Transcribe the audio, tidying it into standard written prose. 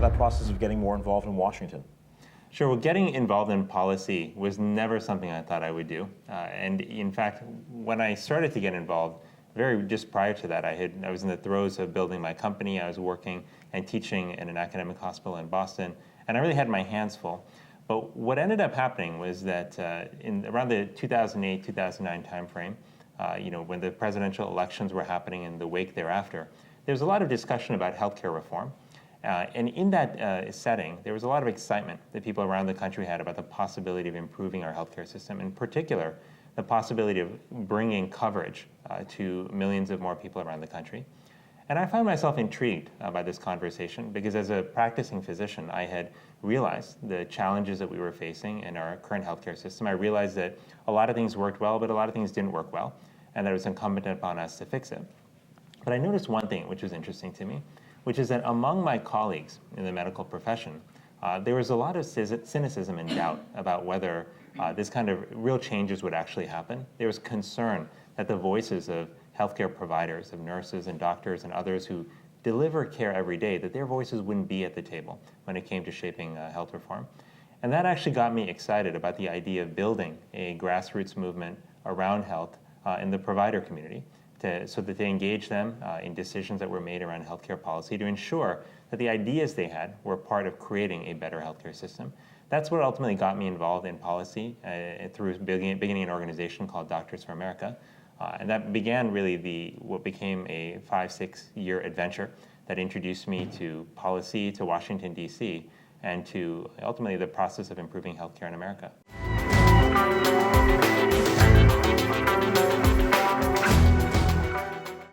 that process of getting more involved in Washington? Sure. Well, getting involved in policy was never something I thought I would do. And in fact, when I started to get involved, just prior to that, I was in the throes of building my company. I was working and teaching in an academic hospital in Boston, and I really had my hands full. But what ended up happening was that around the 2008-2009 timeframe, when the presidential elections were happening and the wake thereafter, there was a lot of discussion about healthcare reform. And in that setting, there was a lot of excitement that people around the country had about the possibility of improving our healthcare system, in particular, the possibility of bringing coverage to millions of more people around the country. And I found myself intrigued by this conversation because as a practicing physician, I had realized the challenges that we were facing in our current healthcare system. I realized that a lot of things worked well, but a lot of things didn't work well, and that it was incumbent upon us to fix it. But I noticed one thing which was interesting to me, which is that among my colleagues in the medical profession, there was a lot of cynicism and doubt about whether this kind of real changes would actually happen. There was concern that the voices of healthcare providers, of nurses and doctors and others who deliver care every day, that their voices wouldn't be at the table when it came to shaping health reform. And that actually got me excited about the idea of building a grassroots movement around health in the provider community, so that they engage them in decisions that were made around healthcare policy to ensure that the ideas they had were part of creating a better healthcare system. That's what ultimately got me involved in policy through beginning an organization called Doctors for America. And that began really what became a 5-6 year adventure that introduced me to policy, to Washington, D.C., and to ultimately the process of improving healthcare in America.